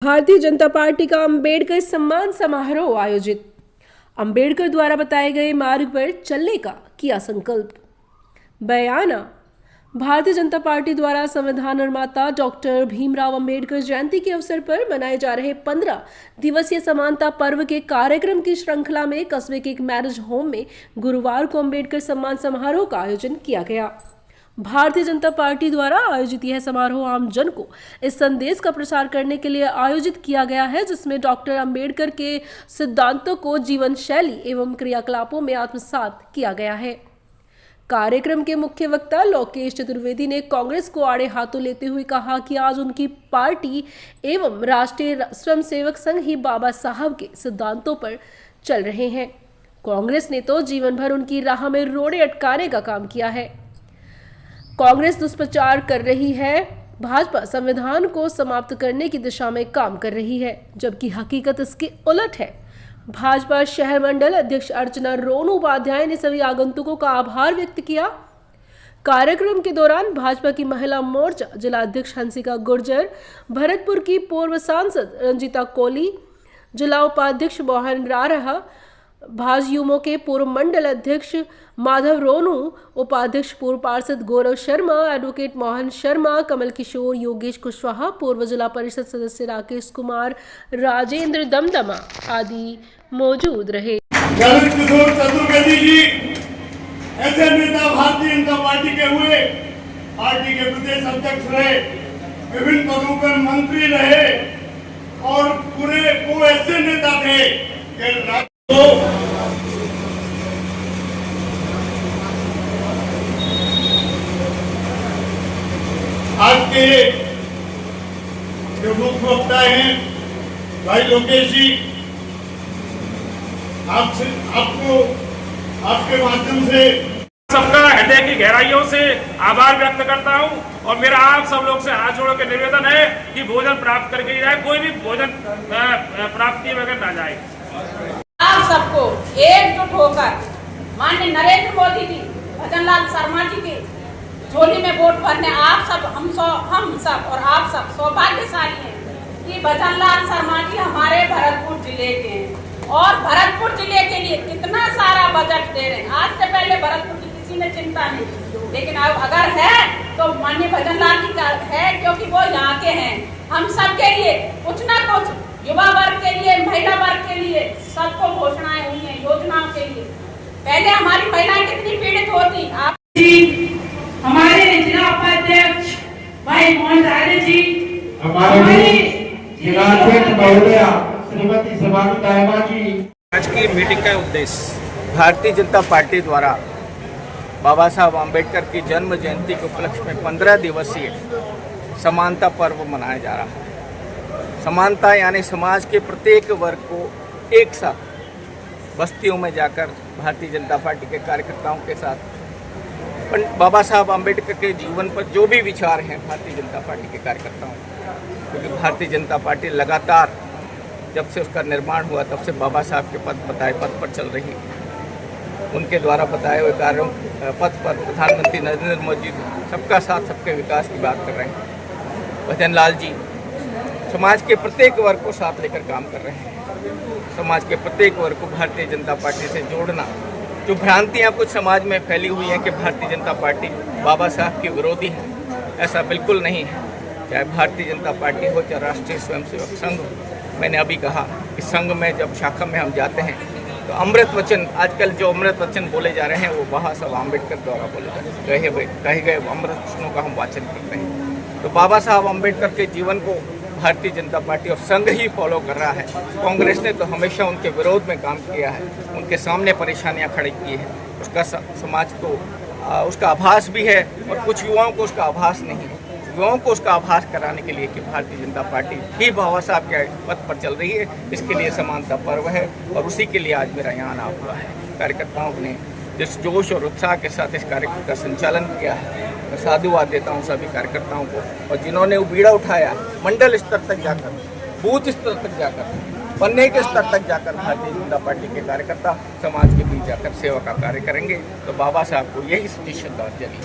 Bharatiya Janata party का अंबेडकर सम्मान समारोह आयोजित। अंबेडकर द्वारा बताए गए मार्ग पर चलने का किया संकल्प। बयाना। भारतीय जनता पार्टी द्वारा संविधान निर्माता डॉक्टर भीमराव अंबेडकर जयंती के अवसर पर मनाए जा रहे 15 दिवसीय समानता पर्व के कार्यक्रम की श्रृंखला में कस्बे के एक मैरिज होम में गुरुवार को अंबेडकर सम्मान समारोह का आयोजन किया गया। भारतीय जनता पार्टी द्वारा आयोजित यह समारोह आम जन को इस संदेश का प्रसार करने के लिए आयोजित किया गया है, जिसमें डॉक्टर अंबेडकर के सिद्धांतों को जीवन शैली एवं क्रियाकलापों में आत्मसात किया गया है। कार्यक्रम के मुख्य वक्ता लोकेश चतुर्वेदी ने कांग्रेस को आड़े हाथों लेते हुए कहा कि आज उनकी पार्टी एवं राष्ट्रीय स्वयंसेवक संघ ही बाबा साहब के सिद्धांतों पर चल रहे हैं। कांग्रेस ने तो जीवन भर उनकी राह में रोड़े अटकाने का काम किया है। कांग्रेस दुष्प्रचार कर रही है, भाजपा संविधान को समाप्त करने की दिशा में काम कर रही है, जबकि हकीकत इसके उलट है। भाजपा शहर मंडल अध्यक्ष अर्चना रोनू उपाध्याय ने सभी आगंतुकों का आभार व्यक्त किया। कार्यक्रम के दौरान भाजपा की महिला मोर्चा जिला अध्यक्ष हंसिका गुर्जर, भरतपुर की पूर्व सांसद रंजीता कोली, जिला उपाध्यक्ष मोहन रारहा, भाजयुमो के पूर्व मंडल अध्यक्ष माधव रोनू, उपाध्यक्ष पूर्व पार्षद गौरव शर्मा, एडवोकेट मोहन शर्मा, कमल किशोर, योगेश कुशवाहा, पूर्व जिला परिषद सदस्य राकेश कुमार, राजेंद्र दमदमा आदि मौजूद रहे। किशोर चतुर्वेदी जी ऐसे नेता भारतीय जनता पार्टी के हुए, पार्टी के प्रदेश अध्यक्ष रहे, विभिन्न पदों पर मंत्री रहे और पूरे वो ऐसे नेता थे कि आज के जो मुख्य वक्ता हैं भाई लोकेश जी, आपको आपके माध्यम से सबका हृदय की गहराइयों से आभार व्यक्त करता हूं और मेरा आप सब लोग से हाथ जोड़ के निवेदन है कि भोजन प्राप्त करके ही जाए, कोई भी भोजन प्राप्त किए बगैर ना जाए। आप सबको एकजुट होकर माननीय नरेंद्र मोदी जी, भजनलाल शर्मा जी की झोली में वोट भरने हम सब और आप सब सौभाग्यशाली हैं कि भजनलाल शर्मा जी हमारे भरतपुर जिले के हैं और भरतपुर जिले के लिए कितना सारा बजट दे रहे हैं। आज से पहले भरतपुर की किसी ने चिंता नहीं की, लेकिन अब अगर है तो माननीय भजनलाल जी का है, क्योंकि वो यहाँ के हैं। हम सब के लिए कुछ ना कुछ, युवा वर्ग के लिए, महिला वर्ग के लिए सबको घोषणाएं हुई हैं, योजनाओं के लिए। पहले हमारी महिलाएं कितनी पीड़ित होती। आप हमारे जिला उपाध्यक्ष भाई मोहन राजे जी, हमारे जिला अध्यक्ष महोदया श्रीमती शिवानी दायमा जी। आज की मीटिंग का उद्देश्य भारतीय जनता पार्टी द्वारा बाबा साहब आम्बेडकर की जन्म जयंती के उपलक्ष्य में 15 दिवसीय समानता पर्व मनाया जा रहा है। समानता यानी समाज के प्रत्येक वर्ग को एक साथ बस्तियों में जाकर भारतीय जनता पार्टी के कार्यकर्ताओं के साथ बाबा साहब आम्बेडकर के जीवन पर जो भी विचार हैं भारतीय जनता पार्टी के कार्यकर्ताओं, क्योंकि भारतीय जनता पार्टी लगातार जब से उसका निर्माण हुआ तब से बाबा साहब के पद पर चल रही है। उनके द्वारा बताए हुए कार्यों पद पर प्रधानमंत्री नरेंद्र मोदी सबका साथ सबके विकास की बात कर रहे हैं। भजनलाल जी समाज के प्रत्येक वर्ग को साथ लेकर काम कर रहे हैं। समाज के प्रत्येक वर्ग को भारतीय जनता पार्टी से जोड़ना। जो भ्रांतियां कुछ समाज में फैली हुई हैं कि भारतीय जनता पार्टी बाबा साहब की विरोधी है, ऐसा बिल्कुल नहीं है। चाहे भारतीय जनता पार्टी हो, चाहे राष्ट्रीय स्वयंसेवक संघ हो। मैंने अभी कहा कि संघ में जब शाखा में हम जाते हैं तो अमृत वचन, आजकल जो अमृत वचन बोले जा रहे हैं वो बाबा साहब आम्बेडकर द्वारा बोले जा रहे हैं, कहे गए अमृत वचनों का हम वाचन करते हैं। तो बाबा साहब आम्बेडकर के जीवन को भारतीय जनता पार्टी और संघ ही फॉलो कर रहा है। कांग्रेस ने तो हमेशा उनके विरोध में काम किया है, उनके सामने परेशानियां खड़ी की है। उसका समाज को उसका आभास भी है और कुछ युवाओं को उसका आभास नहीं है। युवाओं को उसका आभास कराने के लिए कि भारतीय जनता पार्टी ही बाबा साहब के पथ पर चल रही है, इसके लिए समानता पर्व है और उसी के लिए आज मेरा यहाँ आना हुआ है। कार्यकर्ताओं ने जिस जोश और उत्साह के साथ इस कार्यक्रम का संचालन किया है, मैं साधुवाद देता हूँ सभी कार्यकर्ताओं को, और जिन्होंने वो बीड़ा उठाया मंडल स्तर तक जाकर, बूथ स्तर तक जाकर, पन्ने के स्तर तक जाकर भारतीय जनता पार्टी के कार्यकर्ता समाज के बीच जाकर सेवा का कार्य करेंगे। तो बाबा साहब को यही श्रद्धांजलि।